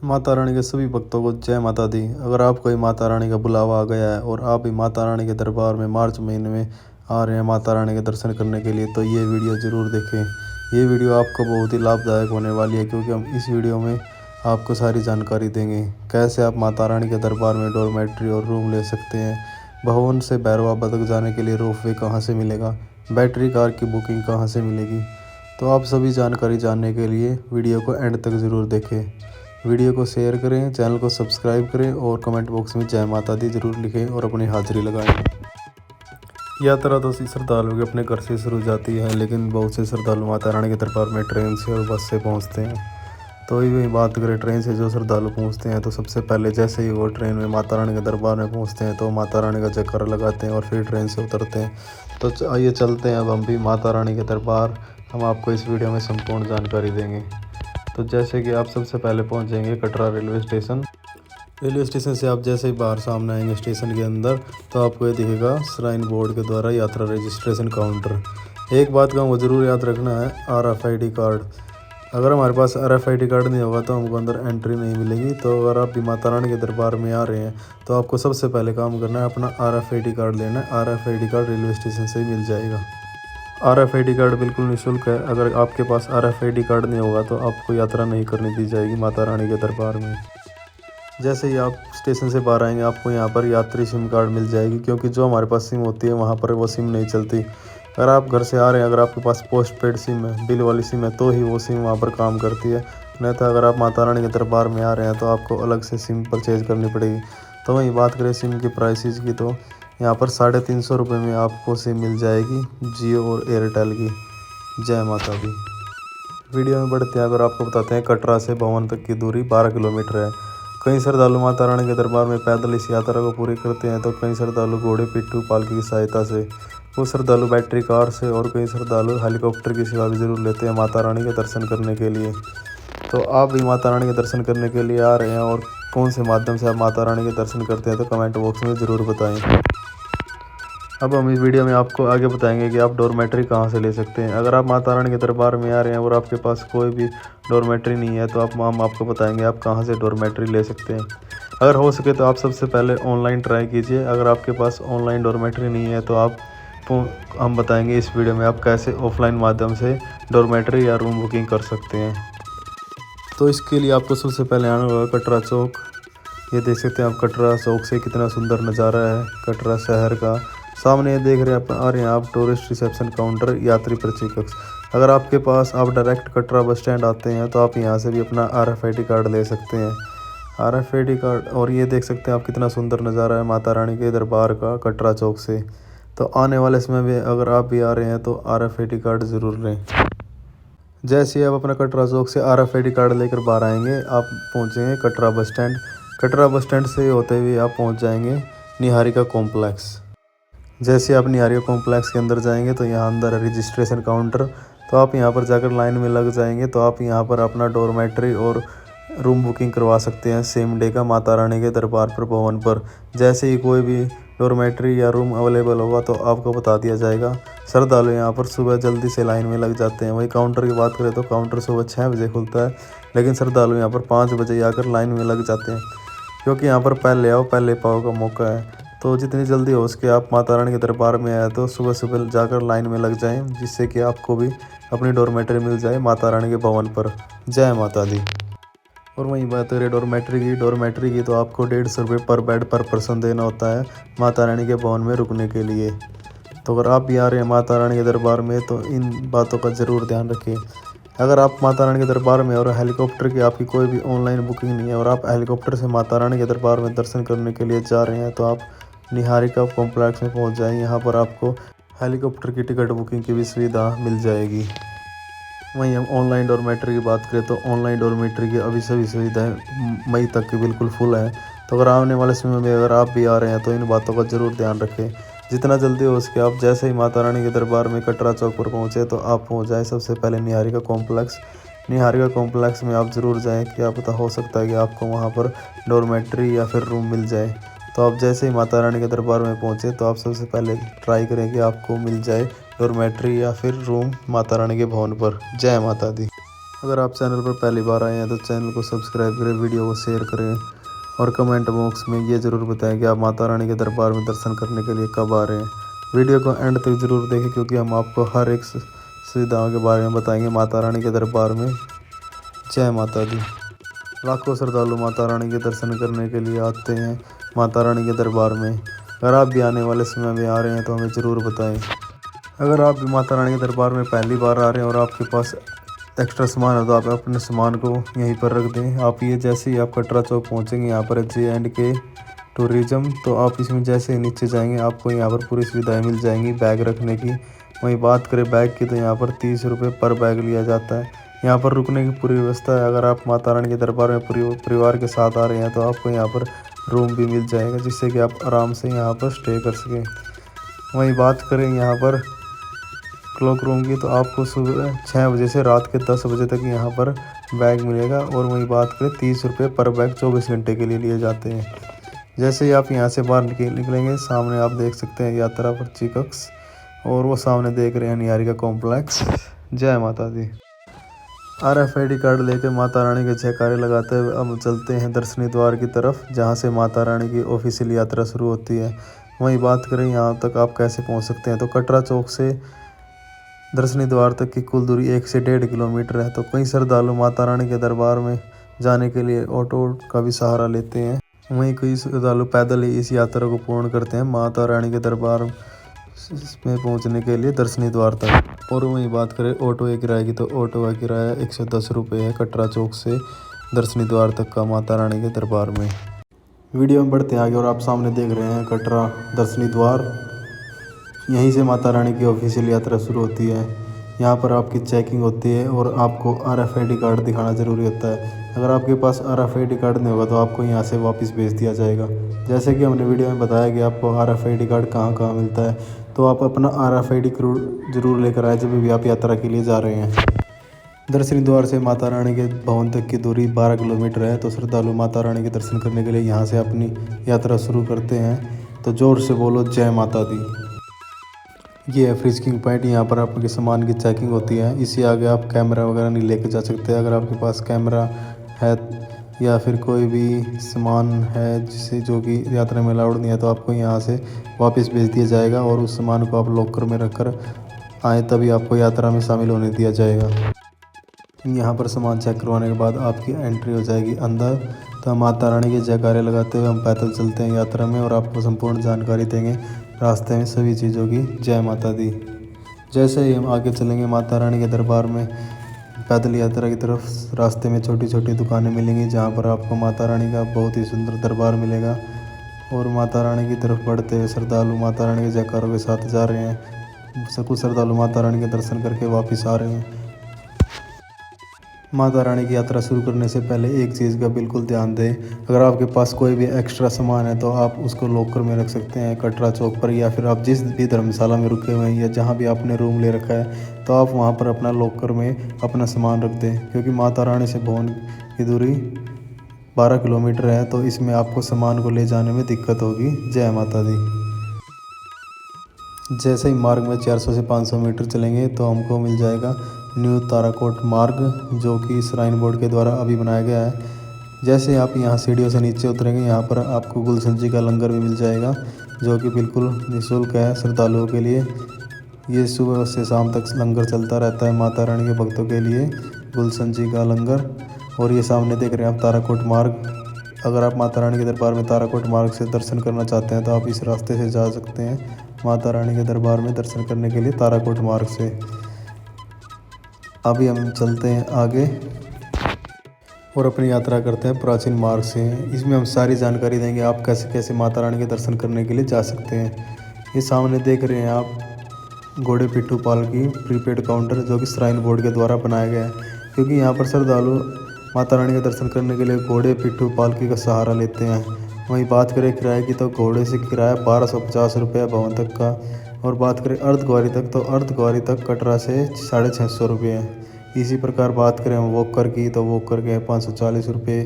माता रानी के सभी भक्तों को जय माता दी। अगर आपको ही माता रानी का बुलावा आ गया है और आप भी माता रानी के दरबार में मार्च महीने में आ रहे हैं माता रानी के दर्शन करने के लिए, तो ये वीडियो ज़रूर देखें। ये वीडियो आपको बहुत ही लाभदायक होने वाली है, क्योंकि हम इस वीडियो में आपको सारी जानकारी देंगे। कैसे आप माता रानी के दरबार में डॉर्मेट्री और रूम ले सकते हैं, भवन से भैरवाबा तक जाने के लिए रोपवे कहाँ से मिलेगा, बैटरी कार की बुकिंग कहाँ से मिलेगी। तो आप सभी जानकारी जानने के लिए वीडियो को एंड तक ज़रूर देखें। वीडियो को शेयर करें, चैनल को सब्सक्राइब करें और कमेंट बॉक्स में जय माता दी ज़रूर लिखें और अपनी हाजिरी लगाएं। यात्रा तो श्रद्धालुओं के अपने घर से शुरू हो जाती है, लेकिन बहुत से श्रद्धालु माता रानी के दरबार में ट्रेन से और बस से पहुंचते हैं। तो ये बात करें ट्रेन से जो श्रद्धालु पहुंचते हैं, तो सबसे पहले जैसे ही वो ट्रेन में माता रानी के दरबार में पहुंचते हैं तो माता रानी का जयकारा लगाते हैं और फिर ट्रेन से उतरते हैं। तो आइए चलते हैं अब हम भी माता रानी के दरबार। हम आपको इस वीडियो में संपूर्ण जानकारी देंगे। तो जैसे कि आप सबसे पहले पहुंचेंगे Katra railway station. Railway station से आप जैसे ही बाहर सामने आएंगे स्टेशन के अंदर, तो आपको ये दिखेगा श्राइन बोर्ड के द्वारा यात्रा रजिस्ट्रेशन काउंटर। एक बात का हमको ज़रूर याद रखना है, RFID कार्ड। अगर हमारे पास RFID कार्ड नहीं होगा तो हमको अंदर एंट्री नहीं मिलेगी। तो अगर आप भी माता रानी के दरबार में आ रहे हैं तो आपको सबसे पहले काम करना है, अपना RFID कार्ड लेना है। RFID कार्ड रेलवे स्टेशन से ही मिल जाएगा। RFID कार्ड बिल्कुल निःशुल्क है। अगर आपके पास RFID कार्ड नहीं होगा तो आपको यात्रा नहीं करने दी जाएगी माता रानी के दरबार में। जैसे ही आप स्टेशन से बाहर आएंगे आपको यहाँ पर यात्री सिम कार्ड मिल जाएगी, क्योंकि जो हमारे पास सिम होती है वहाँ पर वो सिम नहीं चलती। अगर आप घर से आ रहे हैं, अगर आपके पास पोस्ट पेड सिम है, बिल वाली सिम है, तो ही वो सिम वहाँ पर काम करती है। नहीं तो अगर आप माता रानी के दरबार में आ रहे हैं तो आपको अलग से सिम परचेज करनी पड़ेगी। तो वहीं बात करें सिम की प्राइसेस की, तो यहाँ पर 350 रुपये में आपको सिम मिल जाएगी जियो और एयरटेल की। जय माता दी। वीडियो में बढ़ते हैं, अगर आपको बताते हैं कटरा से भवन तक की दूरी 12 किलोमीटर है। कई श्रद्धालु माता रानी के दरबार में पैदल इस यात्रा को पूरी करते हैं, तो कई श्रद्धालु घोड़े, पिट्ठू, पालकी की सहायता से, कुछ श्रद्धालु बैटरी कार से और कई श्रद्धालु हेलीकॉप्टर की सेवा भी जरूर लेते हैं माता रानी के दर्शन करने के लिए। तो आप भी माता रानी के दर्शन करने के लिए आ रहे हैं और कौन से माध्यम से आप माता रानी के दर्शन करते हैं, तो कमेंट बॉक्स में ज़रूर बताएं। अब हम इस वीडियो में आपको आगे बताएंगे कि आप डॉर्मेट्री कहाँ से ले सकते हैं। अगर आप माता रानी के दरबार में आ रहे हैं और आपके पास कोई भी डॉर्मेट्री नहीं है, तो हम आपको बताएंगे आप कहाँ से डॉर्मेट्री ले सकते हैं। अगर हो सके तो आप सबसे पहले ऑनलाइन ट्राई कीजिए। अगर आपके पास ऑनलाइन डॉर्मेट्री नहीं है तो हम बताएंगे इस वीडियो में आप कैसे ऑफलाइन माध्यम से डॉर्मेट्री या रूम बुकिंग कर सकते हैं। तो इसके लिए आपको सबसे पहले आना होगा कटरा चौक। ये देख सकते हैं आप कटरा चौक से कितना सुंदर नज़ारा है कटरा शहर का। सामने ये देख रहे हैं आ रहे हैं आप टूरिस्ट रिसेप्शन काउंटर, यात्री पर्ची कक्ष। अगर आपके पास आप डायरेक्ट कटरा बस स्टैंड आते हैं तो आप यहाँ से भी अपना RFID कार्ड ले सकते हैं। RFID कार्ड, और ये देख सकते हैं आप कितना सुंदर नज़ारा है माता रानी के दरबार का कटरा चौक से। तो आने वाले समय में अगर आप भी आ रहे हैं तो RFID कार्ड ज़रूर लें। जैसे ही आप अपना कटरा चौक से RFID कार्ड लेकर बाहर आएंगे, आप पहुँचेंगे Katra bus stand. Katra bus stand से होते हुए आप पहुँच जाएंगे निहारिका कॉम्प्लेक्स। जैसे आप निहारिका कॉम्प्लेक्स के अंदर जाएंगे तो यहाँ अंदर है रजिस्ट्रेशन काउंटर। तो आप यहाँ पर जाकर लाइन में लग जाएंगे, तो आप यहाँ पर अपना डॉर्मेट्री और रूम बुकिंग करवा सकते हैं सेम डे का माता रानी के दरबार पर भवन पर। जैसे ही कोई भी डॉर्मेट्री या रूम अवेलेबल होगा तो आपको बता दिया जाएगा। श्रद्धालु यहाँ पर सुबह जल्दी से लाइन में लग जाते हैं। वही काउंटर की बात करें तो काउंटर सुबह 6 बजे खुलता है, लेकिन श्रद्धालु यहाँ पर 5 बजे आकर लाइन में लग जाते हैं, क्योंकि यहाँ पर पहले आओ पहले पाओ का मौका है। तो जितनी जल्दी हो सके आप माता रानी के दरबार में आए तो सुबह सुबह जाकर लाइन में लग जाएं, जिससे कि आपको भी अपनी डॉर्मेट्री मिल जाए माता रानी के भवन पर। जय माता दी। और वहीं बात करें डॉर्मेट्री की तो आपको 150 रुपये पर बेड पर पर्सन देना होता है माता रानी के भवन में रुकने के लिए। तो अगर आप भी आ रहे हैं माता रानी के दरबार में तो इन बातों का ज़रूर ध्यान रखें। अगर आप माता रानी के दरबार में और हेलीकॉप्टर की आपकी कोई भी ऑनलाइन बुकिंग नहीं है और आप हेलीकॉप्टर से माता रानी के दरबार में दर्शन करने के लिए जा रहे हैं, तो आप निहारिका कॉम्प्लेक्स में पहुंच जाएं। यहाँ पर आपको हेलीकॉप्टर की टिकट बुकिंग की भी सुविधा मिल जाएगी। वहीं हम ऑनलाइन डॉर्मेट्री की बात करें तो ऑनलाइन डॉर्मेट्री की अभी सभी सुविधाएं मई तक की बिल्कुल फुल है। तो अगर आने वाले समय में अगर आप भी आ रहे हैं तो इन बातों का ज़रूर ध्यान रखें। जितना जल्दी हो सके आप जैसे ही माता रानी के दरबार में कटरा चौक पर पहुँचे तो आप पहुँच जाएँ सबसे पहले निहारिका कॉम्प्लेक्स। निहारिका कॉम्प्लेक्स में आप ज़रूर जाएँ, क्या पता हो सकता है कि आपको वहाँ पर डॉर्मेट्री या फिर रूम मिल जाए। तो आप जैसे ही माता रानी के दरबार में पहुँचे तो आप सबसे पहले ट्राई करें कि आपको मिल जाए डॉर्मेट्री या फिर रूम माता रानी के भवन पर। जय माता दी। अगर आप चैनल पर पहली बार आए हैं तो चैनल को सब्सक्राइब करें, वीडियो को शेयर करें और कमेंट बॉक्स में ये ज़रूर बताएं कि आप माता रानी के दरबार में दर्शन करने के लिए कब आ रहे हैं। वीडियो को एंड तक ज़रूर देखें क्योंकि हम आपको हर एक सुविधाओं के बारे में बताएंगे माता रानी के दरबार में। जय माता दी। लाखों श्रद्धालु माता रानी के दर्शन करने के लिए आते हैं माता रानी के दरबार में। अगर आप भी आने वाले समय में आ रहे हैं तो हमें ज़रूर बताएं। अगर आप भी माता रानी के दरबार में पहली बार आ रहे हैं और आपके पास एक्स्ट्रा सामान है तो आप अपने सामान को यहीं पर रख दें। आप ये जैसे ही आप कटरा चौक पहुंचेंगे यहाँ पर J&K टूरिज़्म, तो आप इसमें जैसे ही नीचे जाएंगे आपको यहाँ पर पूरी सुविधाएं मिल जाएंगी बैग रखने की। वहीं बात करें बैग की तो यहाँ पर 30 रुपये पर बैग लिया जाता है। यहाँ पर रुकने की पूरी व्यवस्था है। अगर आप माता रानी के दरबार में परिवार के साथ आ रहे हैं तो आपको यहाँ पर रूम भी मिल जाएगा जिससे कि आप आराम से यहाँ पर स्टे कर सकें। वहीं बात करें यहाँ पर क्लॉक रूम की तो आपको सुबह 6 बजे से रात के 10 बजे तक यहाँ पर बैग मिलेगा। और वहीं बात करें 30 रुपये पर बैग 24 घंटे के लिए लिए जाते हैं। जैसे ही आप यहाँ से बाहर निकलेंगे सामने आप देख सकते हैं यात्रा पर्ची कक्ष और वो सामने देख रहे हैं निहारिका कॉम्प्लेक्स। जय माता दी। RFID कार्ड लेकर माता रानी के जयकारे लगाते हुए अब चलते हैं दर्शनी द्वार की तरफ जहाँ से माता रानी की ऑफिशियल यात्रा शुरू होती है। वहीं बात करें यहाँ तक आप कैसे पहुँच सकते हैं तो कटरा चौक से दर्शनी द्वार तक की कुल दूरी 1 से 1.5 किलोमीटर है। तो कई श्रद्धालु माता रानी के दरबार में जाने के लिए ऑटो का भी सहारा लेते हैं। वहीं कई श्रद्धालु पैदल ही इस यात्रा को पूर्ण करते हैं माता रानी के दरबार में पहुंचने के लिए दर्शनी द्वार तक। और वहीं बात करें ऑटो के किराए की तो ऑटो का किराया 110 रुपये है कटरा चौक से दर्शनी द्वार तक का माता रानी के दरबार में। वीडियो में बढ़ते आगे और आप सामने देख रहे हैं कटरा दर्शनी द्वार। यहीं से माता रानी की ऑफिशियल यात्रा शुरू होती है। यहाँ पर आपकी चेकिंग होती है और आपको RFID कार्ड दिखाना ज़रूरी होता है। अगर आपके पास RFID कार्ड नहीं होगा तो आपको यहाँ से वापस भेज दिया जाएगा। जैसे कि हमने वीडियो में बताया कि आपको RFID कार्ड कहाँ कहाँ मिलता है, तो आप अपना RFID ज़रूर लेकर आए जब भी आप यात्रा के लिए जा रहे हैं। दर्शनी द्वार से माता रानी के भवन तक की दूरी 12 किलोमीटर है। तो श्रद्धालु माता रानी के दर्शन करने के लिए यहाँ से अपनी यात्रा शुरू करते हैं। तो ज़ोर से बोलो जय माता दी। ये है फ्रिस्किंग पॉइंट। यहाँ पर आपके सामान की चेकिंग होती है। इससे आगे आप कैमरा वगैरह नहीं लेके जा सकते। अगर आपके पास कैमरा है या फिर कोई भी सामान है जिसे जो कि यात्रा में अलाउड नहीं है तो आपको यहाँ से वापस भेज दिया जाएगा और उस सामान को आप लॉकर में रख कर आए तभी आपको यात्रा में शामिल होने दिया जाएगा। यहाँ पर सामान चेक करवाने के बाद आपकी एंट्री हो जाएगी अंदर। तो माता रानी के जयकारे लगाते हुए हम पैदल चलते हैं यात्रा में और आपको संपूर्ण जानकारी देंगे रास्ते में सभी चीज़ों की। जय माता दी। जैसे ही हम आगे चलेंगे माता रानी के दरबार में पैदल यात्रा की तरफ रास्ते में छोटी छोटी दुकानें मिलेंगी जहाँ पर आपको माता रानी का बहुत ही सुंदर दरबार मिलेगा। और माता रानी की तरफ बढ़ते हुए श्रद्धालु माता रानी के जयकारों के साथ जा रहे हैं। कुछ श्रद्धालु माता रानी के दर्शन करके वापस आ रहे हैं। माता रानी की यात्रा शुरू करने से पहले एक चीज़ का बिल्कुल ध्यान दें। अगर आपके पास कोई भी एक्स्ट्रा सामान है तो आप उसको लॉकर में रख सकते हैं कटरा चौक पर, या फिर आप जिस भी धर्मशाला में रुके हुए हैं या जहां भी आपने रूम ले रखा है तो आप वहां पर अपना लॉकर में अपना सामान रख दें। क्योंकि माता रानी से भवन की दूरी 12 किलोमीटर है तो इसमें आपको सामान को ले जाने में दिक्कत होगी। जय माता दी। जैसे ही मार्ग में 400 से 500 मीटर चलेंगे तो हमको मिल जाएगा न्यू ताराकोट मार्ग, जो कि श्राइन बोर्ड के द्वारा अभी बनाया गया है। जैसे आप यहाँ सीढ़ियों से नीचे उतरेंगे यहाँ पर आपको गुलशन जी का लंगर भी मिल जाएगा जो कि बिल्कुल निःशुल्क है श्रद्धालुओं के लिए। ये सुबह से शाम तक लंगर चलता रहता है माता रानी के भक्तों के लिए, गुलशन जी का लंगर। और ये सामने देख रहे हैं आप ताराकोट मार्ग। अगर आप माता रानी के दरबार में ताराकोट मार्ग से दर्शन करना चाहते हैं तो आप इस रास्ते से जा सकते हैं माता रानी के दरबार में दर्शन करने के लिए ताराकोट मार्ग से। अभी हम चलते हैं आगे और अपनी यात्रा करते हैं प्राचीन मार्ग से। इसमें हम सारी जानकारी देंगे आप कैसे कैसे माता रानी के दर्शन करने के लिए जा सकते हैं। ये सामने देख रहे हैं आप घोड़े पिट्ठू पाल की प्रीपेड काउंटर, जो कि श्राइन बोर्ड के द्वारा बनाया गया है। क्योंकि यहाँ पर श्रद्धालु माता रानी के दर्शन करने के लिए घोड़े पिट्ठू पालकी का सहारा लेते हैं। वहीं बात करें किराए की तो घोड़े से किराया 1250 रुपये भवन तक का। और बात करें अर्धकुंवारी तक तो अर्धकुंवारी तक कटरा से 650 रुपये है। इसी प्रकार बात करें हम वॉकर की तो वॉकर के 540 रुपये।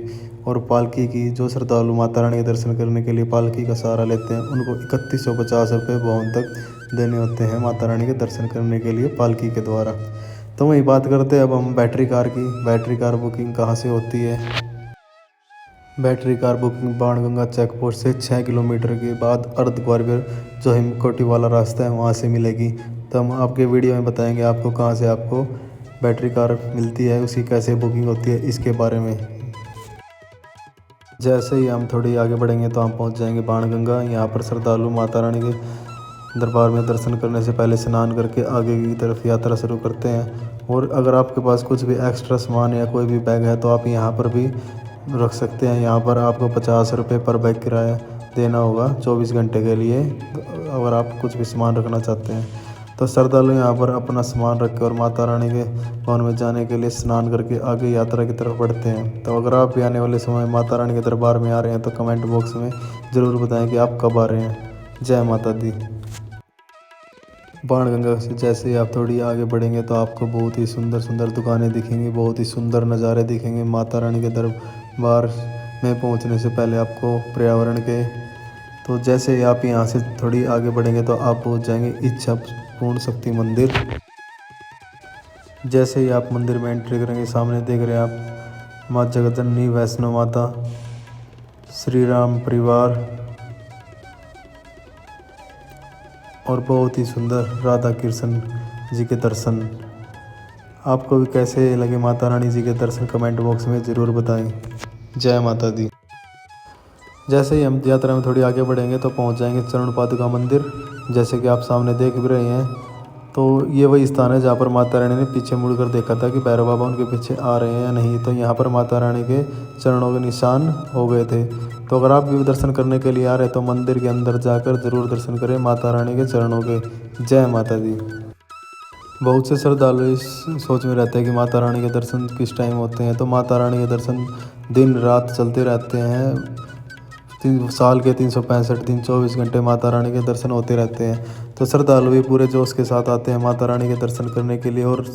और पालकी की जो श्रद्धालु माता रानी के दर्शन करने के लिए पालकी का सहारा लेते हैं उनको 3150 रुपये भवन तक देने होते हैं माता रानी के दर्शन करने के लिए पालकी के द्वारा। तो वही बात करते हैं अब हम बैटरी कार की। बैटरी कार बुकिंग कहाँ से होती है? Battery car booking Banganga check post से 6 किलोमीटर के बाद अर्ध ग्वालियर जो हिमकोटी वाला रास्ता है वहाँ से मिलेगी। तो हम आपके वीडियो में बताएंगे आपको कहाँ से आपको बैटरी कार मिलती है, उसकी कैसे बुकिंग होती है, इसके बारे में। जैसे ही हम थोड़ी आगे बढ़ेंगे तो हम पहुँच जाएंगे बाणगंगा। यहाँ पर श्रद्धालु माता रानी के दरबार में दर्शन करने से पहले स्नान करके आगे की तरफ यात्रा शुरू करते हैं। और अगर आपके पास कुछ भी एक्स्ट्रा सामान या कोई भी बैग है तो आप यहाँ पर भी रख सकते हैं। यहाँ पर आपको 50 रुपये पर बैग किराया देना होगा 24 घंटे के लिए, अगर आप कुछ भी सामान रखना चाहते हैं। तो श्रद्धालु यहाँ पर अपना सामान रख कर माता रानी के भवन में जाने के लिए स्नान करके आगे यात्रा की तरफ बढ़ते हैं। तो अगर आप भी आने वाले समय माता रानी के दरबार में आ रहे हैं तो कमेंट बॉक्स में ज़रूर बताएं कि आप कब आ रहे हैं। जय माता दी। बाणगंगा से जैसे ही आप थोड़ी आगे बढ़ेंगे तो आपको बहुत ही सुंदर सुंदर दुकानें दिखेंगी, बहुत ही सुंदर नज़ारे दिखेंगे। माता रानी के दरबार में पहुंचने से पहले आपको पर्यावरण के, तो जैसे ही आप यहाँ से थोड़ी आगे बढ़ेंगे तो आप पहुँच जाएंगे इच्छा पूर्ण शक्ति मंदिर। जैसे ही आप मंदिर में एंट्री करेंगे सामने देख रहे हैं आप माँ जगदननी वैष्णो माता, श्री राम परिवार और बहुत ही सुंदर राधा कृष्ण जी के दर्शन। आपको भी कैसे लगे माता रानी जी के दर्शन कमेंट बॉक्स में ज़रूर बताएं। जय माता दी। जैसे ही हम यात्रा में थोड़ी आगे बढ़ेंगे तो पहुंच जाएंगे चरण पादुका मंदिर। जैसे कि आप सामने देख भी रहे हैं तो ये वही स्थान है जहाँ पर माता रानी ने पीछे मुड़कर देखा था कि भैरव बाबा उनके पीछे आ रहे हैं या नहीं। तो यहाँ पर माता रानी के चरणों के निशान हो गए थे। तो अगर आप भी दर्शन करने के लिए आ रहे हैं तो मंदिर के अंदर जाकर ज़रूर दर्शन करें माता रानी के चरणों के। जय माता दी। बहुत से श्रद्धालु इस सोच में रहते हैं कि माता रानी के दर्शन किस टाइम होते हैं। तो माता रानी के दर्शन दिन रात चलते रहते हैं। साल के 365 दिन 24 घंटे माता रानी के दर्शन होते रहते हैं। तो श्रद्धालु भी पूरे जोश के साथ आते हैं माता रानी के दर्शन करने के लिए। और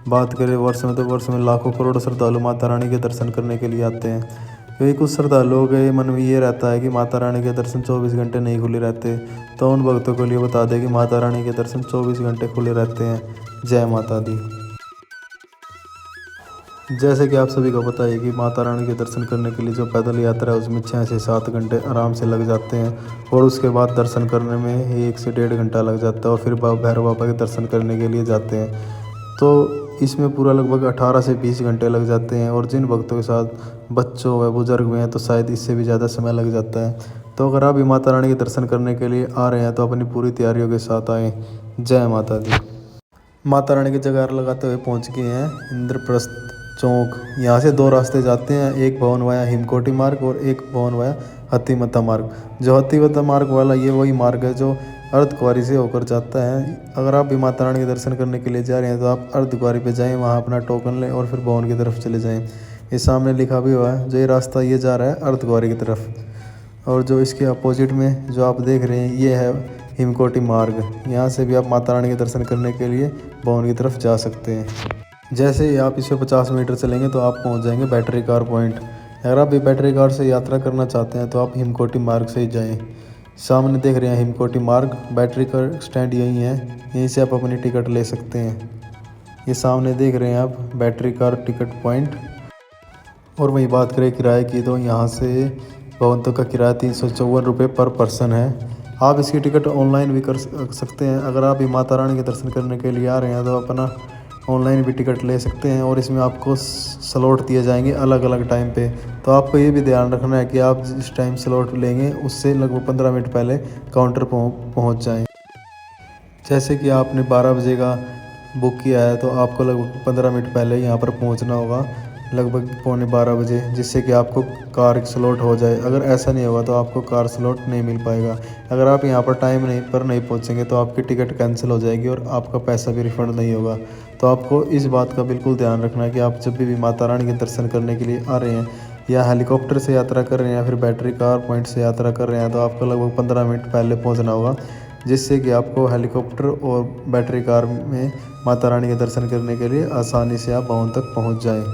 बात करें वर्ष में तो वर्ष में लाखों करोड़ों श्रद्धालु माता रानी के दर्शन करने के लिए आते हैं। क्योंकि कुछ श्रद्धालुओं के मन में ये रहता है कि माता रानी के दर्शन 24 घंटे नहीं खुले रहते। तो उन भक्तों के लिए बता दें कि माता रानी के दर्शन 24 घंटे खुले रहते हैं। जय माता दी। जैसे कि आप सभी को पता है कि माता रानी के दर्शन करने के लिए जो पैदल यात्रा है उसमें 6 से 7 घंटे आराम से लग जाते हैं। और उसके बाद दर्शन करने में 1 से 1.5 घंटा लग जाता है और फिर भैरव बाबा के दर्शन करने के लिए जाते हैं। तो इसमें पूरा लगभग 18 से 20 घंटे लग जाते हैं। और जिन भक्तों के साथ बच्चों व बुजुर्ग हुए हैं तो शायद इससे भी ज़्यादा समय लग जाता है। तो अगर आप भी माता रानी के दर्शन करने के लिए आ रहे हैं तो अपनी पूरी तैयारियों के साथ आएँ। जय माता दी। माता रानी की जगह लगाते हुए पहुँच गए हैं इंद्रप्रस्थ चौक। यहाँ से 2 रास्ते जाते हैं, एक भवन वाया हिमकोटी मार्ग और एक भवन वाया हत्तीमता मार्ग। जो हत्तीमता मार्ग वाला ये वही मार्ग है जो अर्धकुंवारी से होकर जाता है। अगर आप भी माता रानी के दर्शन करने के लिए जा रहे हैं तो आप अर्धकुंवारी पे जाएं, वहाँ अपना टोकन लें और फिर भवन की तरफ चले जाएं। ये सामने लिखा भी हुआ है जो ये रास्ता ये जा रहा है अर्धकुंवारी की तरफ। और जो इसके अपोजिट में जो आप देख रहे हैं ये है हिमकोटी मार्ग। यहाँ से भी आप माता रानी के दर्शन करने के लिए भवन की तरफ जा सकते हैं। जैसे ही आप इसे 50 मीटर चलेंगे तो आप पहुंच जाएंगे बैटरी कार पॉइंट। अगर आप भी बैटरी कार से यात्रा करना चाहते हैं तो आप हिमकोटी मार्ग से ही जाएं। सामने देख रहे हैं हिमकोटी मार्ग, बैटरी कार स्टैंड यही है, यहीं से आप अपनी टिकट ले सकते हैं। ये सामने देख रहे हैं आप बैटरी कार टिकट पॉइंट। और वही बात करें किराए की तो यहाँ से भवन तक का किराया 354 रुपये पर पर्सन है। आप इसकी टिकट ऑनलाइन भी कर सकते हैं। अगर आप भी माता रानी के दर्शन करने के लिए आ रहे हैं तो अपना ऑनलाइन भी टिकट ले सकते हैं। और इसमें आपको स्लॉट दिए जाएंगे अलग अलग टाइम पे। तो आपको ये भी ध्यान रखना है कि आप जिस टाइम स्लॉट लेंगे उससे लगभग 15 मिनट पहले काउंटर पहुंच जाएं। जैसे कि आपने 12 बजे का बुक किया है तो आपको लगभग 15 मिनट पहले यहाँ पर पहुँचना होगा, लगभग 11:45 बजे, जिससे कि आपको कार स्लॉट हो जाए। अगर ऐसा नहीं होगा तो आपको कार स्लॉट नहीं मिल पाएगा। अगर आप यहाँ पर टाइम पर नहीं पहुँचेंगे तो आपकी टिकट कैंसिल हो जाएगी और आपका पैसा भी रिफ़ंड नहीं होगा। तो आपको इस बात का बिल्कुल ध्यान रखना है कि आप जब भी माता रानी के दर्शन करने के लिए आ रहे हैं या हेलीकॉप्टर से यात्रा कर रहे हैं या फिर बैटरी कार पॉइंट से यात्रा कर रहे हैं तो आपको लगभग 15 मिनट पहले पहुँचना होगा, जिससे कि आपको हेलीकॉप्टर और बैटरी कार में माता रानी के दर्शन करने के लिए आसानी से आप भवन तक पहुँच जाएँ।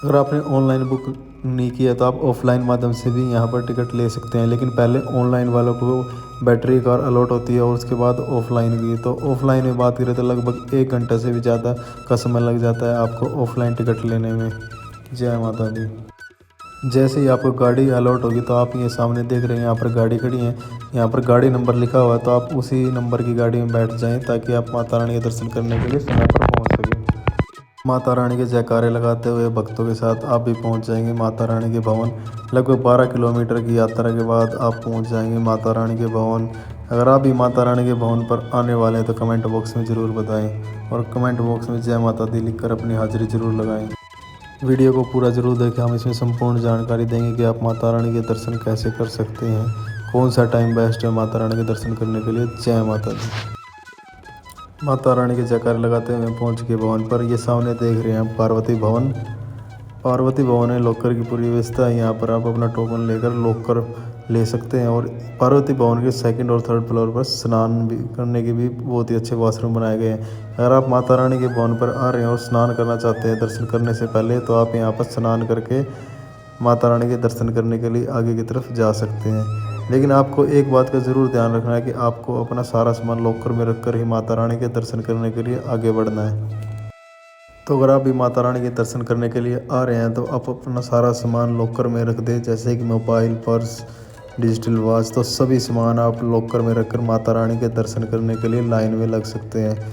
अगर आपने ऑनलाइन बुक नहीं किया तो आप ऑफलाइन माध्यम से भी यहाँ पर टिकट ले सकते हैं, लेकिन पहले ऑनलाइन वालों को बैटरी कार अलॉट होती है और उसके बाद ऑफलाइन की। तो ऑफलाइन में बात करें तो लगभग 1 घंटे से भी ज़्यादा का समय लग जाता है आपको ऑफलाइन टिकट लेने में। जय माता दी। जैसे ही आपको गाड़ी अलॉट होगी तो आप ये सामने देख रहे हैं यहाँ पर गाड़ी खड़ी है, यहाँ पर गाड़ी नंबर लिखा हुआ है, तो आप उसी नंबर की गाड़ी में बैठ जाएं ताकि आप माता रानी के दर्शन करने के लिए समय पर पहुँच सकें। माता रानी के जयकारे लगाते हुए भक्तों के साथ आप भी पहुंच जाएंगे माता रानी के भवन। लगभग 12 किलोमीटर की यात्रा के बाद आप पहुंच जाएंगे माता रानी के भवन। अगर आप भी माता रानी के भवन पर आने वाले हैं तो कमेंट बॉक्स में ज़रूर बताएं और कमेंट बॉक्स में जय माता दी लिखकर अपनी हाजिरी ज़रूर लगाएं। वीडियो को पूरा ज़रूर देखें, हम इसमें संपूर्ण जानकारी देंगे कि आप माता रानी के दर्शन कैसे कर सकते हैं, कौन सा टाइम बेस्ट है माता रानी के दर्शन करने के लिए। जय माता दी। माता रानी के जयकारे लगाते हुए पहुंच के भवन पर। ये सामने देख रहे हैं पार्वती भवन। पार्वती भवन में लॉकर की पूरी व्यवस्था है, यहाँ पर आप अपना टोकन लेकर लॉकर ले सकते हैं। और पार्वती भवन के 2nd और 3rd फ्लोर पर स्नान भी करने के भी बहुत ही अच्छे वॉशरूम बनाए गए हैं। अगर आप माता रानी के भवन पर आ रहे हैं और स्नान करना चाहते हैं दर्शन करने से पहले, तो आप यहाँ पर स्नान करके माता रानी के दर्शन करने के लिए आगे की तरफ जा सकते हैं। लेकिन आपको एक बात का ज़रूर ध्यान रखना है कि आपको अपना सारा सामान लॉकर में रखकर ही माता रानी के दर्शन करने के लिए आगे बढ़ना है। तो अगर आप भी माता रानी के दर्शन करने के लिए आ रहे हैं तो आप अपना सारा सामान लॉकर में रख दें, जैसे कि मोबाइल, पर्स, डिजिटल वॉच। तो सभी सामान आप लॉकर में रखकर माता रानी के दर्शन करने के लिए लाइन में लग सकते हैं।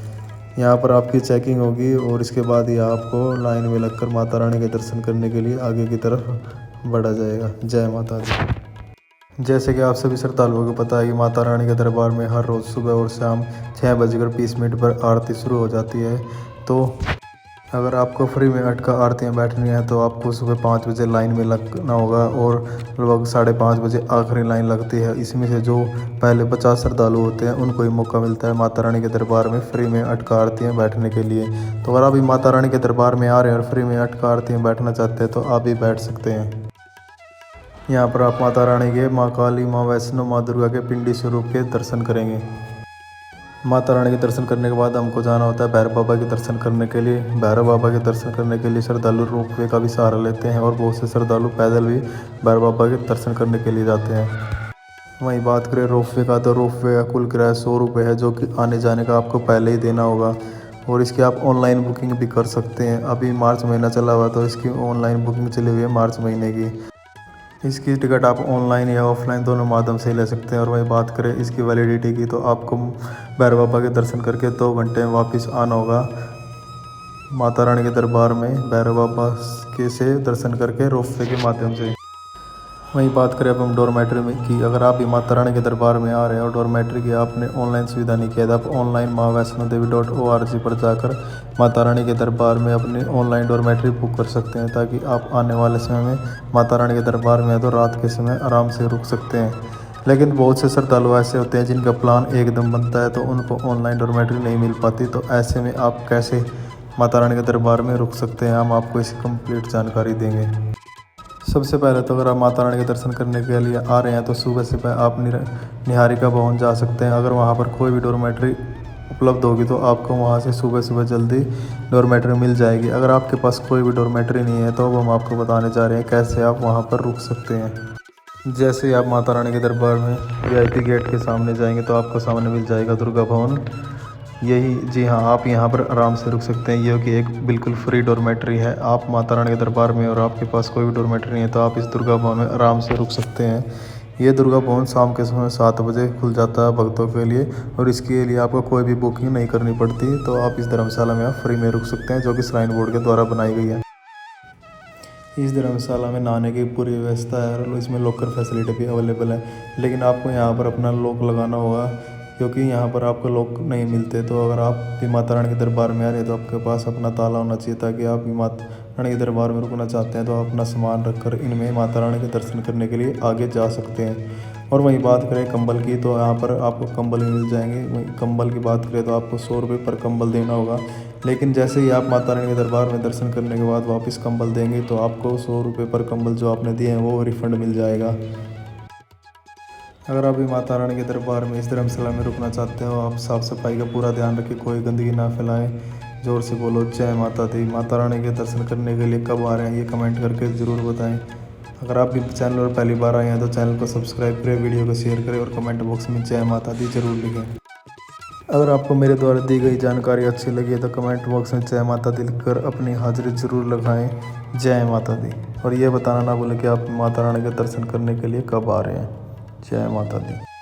यहाँ पर आपकी चेकिंग होगी और इसके बाद ही आपको लाइन में लगकर माता रानी के दर्शन करने के लिए आगे की तरफ बढ़ा जाएगा। जय माता दी। जैसे कि आप सभी श्रद्धालुओं को पता है कि माता रानी के दरबार में हर रोज़ सुबह और शाम 6:20 पर आरती शुरू हो जाती है। तो अगर आपको फ्री में 8 का आरतियाँ बैठनी है तो आपको सुबह 5 बजे लाइन में लगना होगा और लगभग 5:30 बजे आखिरी लाइन लगती है। इसमें से जो पहले 50 श्रद्धालु होते हैं उनको ही मौका मिलता है माता रानी के दरबार में फ्री में 8 का आरतियाँ बैठने के लिए। तो अगर आप भी माता रानी के दरबार में आ रहे हैं और फ्री में 8 का आरतियाँ बैठना चाहते हैं तो आप भी बैठ सकते हैं। यहाँ पर आप माता रानी के, माँ काली, माँ वैष्णो, माँ दुर्गा के पिंडी स्वरूप के दर्शन करेंगे। माता रानी के दर्शन करने के बाद हमको जाना होता है भैरव बाबा के दर्शन करने के लिए। भैरव बाबा के दर्शन करने के लिए श्रद्धालु रोपवे का भी सहारा लेते हैं और बहुत से श्रद्धालु पैदल भी भैरव बाबा के दर्शन करने के लिए जाते हैं। वहीं बात करें रोपवे का, तो रोपवे का कुल किराया 100 रुपये है, जो कि आने जाने का आपको पहले ही देना होगा। और इसकी आप ऑनलाइन बुकिंग भी कर सकते हैं। अभी मार्च महीना चला हुआ तो इसकी ऑनलाइन बुकिंग चली हुई है मार्च महीने की। इसकी टिकट आप ऑनलाइन या ऑफलाइन दोनों माध्यम से ले सकते हैं। और वही बात करें इसकी वैलिडिटी की, तो आपको भैरव बाबा के दर्शन करके 2 घंटे में वापस आना होगा माता रानी के दरबार में भैरव बाबा के से दर्शन करके रोपवे के माध्यम से। वहीं बात करें अब हम डॉर्मेट्री में की, अगर आप भी माता रानी के दरबार में आ रहे हैं और डॉर्मेट्री की आपने ऑनलाइन सुविधा नहीं किया तो आप ऑनलाइन माँ वैष्णो देवी .org पर जाकर माता रानी के दरबार में अपनी ऑनलाइन डॉर्मेट्री बुक कर सकते हैं, ताकि आप आने वाले समय में माता रानी के दरबार में तो रात के समय आराम से रुक सकते हैं। लेकिन बहुत से श्रद्धालु ऐसे होते हैं जिनका प्लान एकदम बनता है तो उनको ऑनलाइन डॉर्मेट्री नहीं मिल पाती। तो ऐसे में आप कैसे माता रानी के दरबार में रुक सकते हैं, हम आपको इसकी कंप्लीट जानकारी देंगे। सबसे पहले तो अगर आप माता रानी के दर्शन करने के लिए आ रहे हैं तो सुबह से आप निहारिका भवन जा सकते हैं। अगर वहां पर कोई भी डॉर्मेट्री उपलब्ध होगी तो आपको वहां से सुबह सुबह जल्दी डॉर्मेट्री मिल जाएगी। अगर आपके पास कोई भी डॉर्मेट्री नहीं है तो अब हम आपको बताने जा रहे हैं कैसे आप वहां पर रुक सकते हैं। जैसे ही आप माता रानी के दरबार में VIP गेट के सामने जाएंगे तो आपको सामने मिल जाएगा दुर्गा भवन। यही, जी हाँ, आप यहाँ पर आराम से रुक सकते हैं। ये कि एक बिल्कुल फ्री डॉर्मेट्री है। आप माता रानी के दरबार में और आपके पास कोई भी डॉर्मेट्री नहीं है तो आप इस दुर्गा भवन में आराम से रुक सकते हैं। ये दुर्गा भवन शाम के समय 7 बजे खुल जाता है भक्तों के लिए और इसके लिए आपको कोई भी बुकिंग नहीं करनी पड़ती। तो आप इस धर्मशाला में आप फ्री में रुक सकते हैं, जो कि श्राइन बोर्ड के द्वारा बनाई गई है। इस धर्मशाला में नहाने की पूरी व्यवस्था है और इसमें लॉकर फैसिलिटी भी अवेलेबल है। लेकिन आपको यहाँ पर अपना लॉक लगाना होगा, क्योंकि यहाँ पर आपको लॉक नहीं मिलते। तो अगर आप भी माता रानी के दरबार में आ रहे हैं तो आपके पास अपना ताला होना चाहिए, ताकि आप भी माता रानी के दरबार में रुकना चाहते हैं तो आप अपना सामान रखकर इनमें माता रानी के दर्शन करने के लिए आगे जा सकते हैं। और वहीं बात करें कंबल की, तो यहाँ पर आपको कंबल भी मिल जाएंगे। वहीं कंबल की बात करें तो आपको 100 रुपये पर कंबल देना होगा। लेकिन जैसे ही आप माता रानी के दरबार में दर्शन करने के बाद वापस कंबल देंगे तो आपको 100 रुपये पर कंबल जो आपने दिए हैं वो रिफ़ंड मिल जाएगा। अगर आप भी माता रानी के दरबार में इस धर्मशाला में रुकना चाहते हो, आप साफ़ सफाई का पूरा ध्यान रखें, कोई गंदगी ना फैलाएं। ज़ोर से बोलो जय माता दी। माता रानी के दर्शन करने के लिए कब आ रहे हैं ये कमेंट करके ज़रूर बताएं। अगर आप भी चैनल पर पहली बार आए हैं तो चैनल को सब्सक्राइब करें, वीडियो को शेयर करें और कमेंट बॉक्स में जय माता दी जरूर लिखें। अगर आपको मेरे द्वारा दी गई जानकारी अच्छी लगी है तो कमेंट बॉक्स में जय माता दी लिखकर अपनी हाजिरी जरूर लगाएं। जय माता दी। और ये बताना ना भूलें कि आप माता रानी के दर्शन करने के लिए कब आ रहे हैं। जय माता दी।